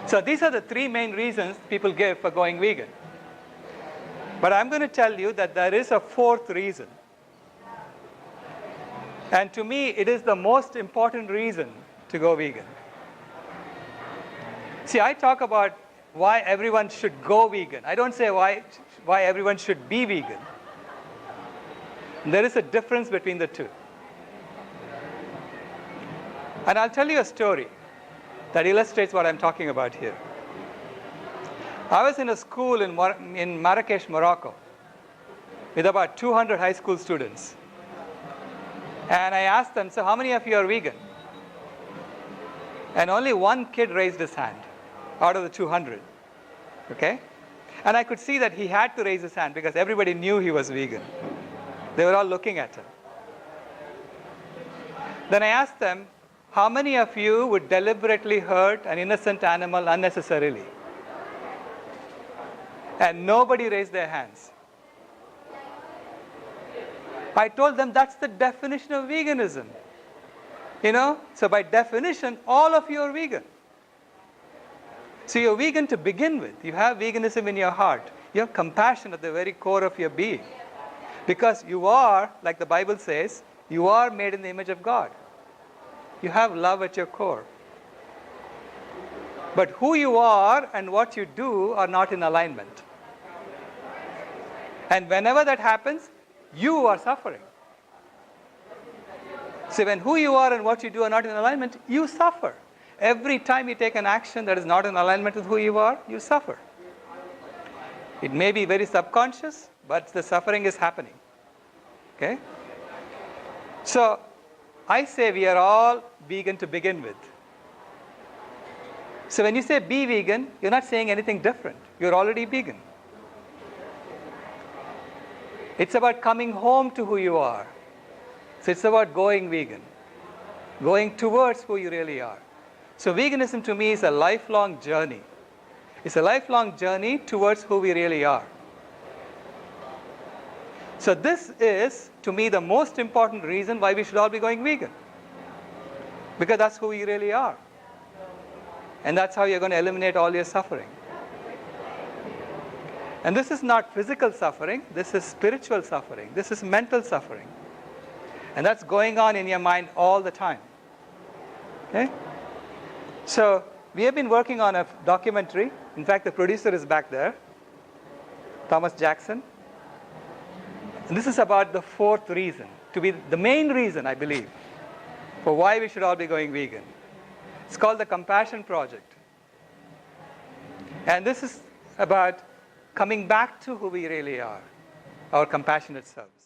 So these are the three main reasons people give for going vegan. But I'm going to tell you that there is a fourth reason. And to me, it is the most important reason to go vegan. See, I talk about why everyone should go vegan. I don't say why everyone should be vegan. There is a difference between the two. And I'll tell you a story that illustrates what I'm talking about here. I was in a school in Marrakesh, Morocco, with about 200 high school students. And I asked them, so how many of you are vegan? And only one kid raised his hand out of the 200. Okay? And I could see that he had to raise his hand because everybody knew he was vegan. They were all looking at him. Then I asked them, how many of you would deliberately hurt an innocent animal unnecessarily? And nobody raised their hands. I told them that's the definition of veganism. You know, so by definition, all of you are vegan. So you're vegan to begin with. You have veganism in your heart. You have compassion at the very core of your being. Because you are, like the Bible says, you are made in the image of God. You have love at your core. But who you are and what you do are not in alignment. And whenever that happens, you are suffering. So when who you are and what you do are not in alignment, you suffer. Every time you take an action that is not in alignment with who you are, you suffer. It may be very subconscious, but the suffering is happening. Okay? So I say we are all vegan to begin with. So when you say be vegan, you're not saying anything different. You're already vegan. It's about coming home to who you are. So it's about going vegan, going towards who you really are. So veganism to me is a lifelong journey. It's a lifelong journey towards who we really are. So this is, to me, the most important reason why we should all be going vegan. Because that's who we really are. And that's how you're going to eliminate all your suffering. And this is not physical suffering. This is spiritual suffering. This is mental suffering. And that's going on in your mind all the time. Okay? So we have been working on a documentary. In fact, the producer is back there, Thomas Jackson. And this is about the fourth reason, to be the main reason, I believe, for why we should all be going vegan. It's called the Compassion Project. And this is about coming back to who we really are, our compassionate selves.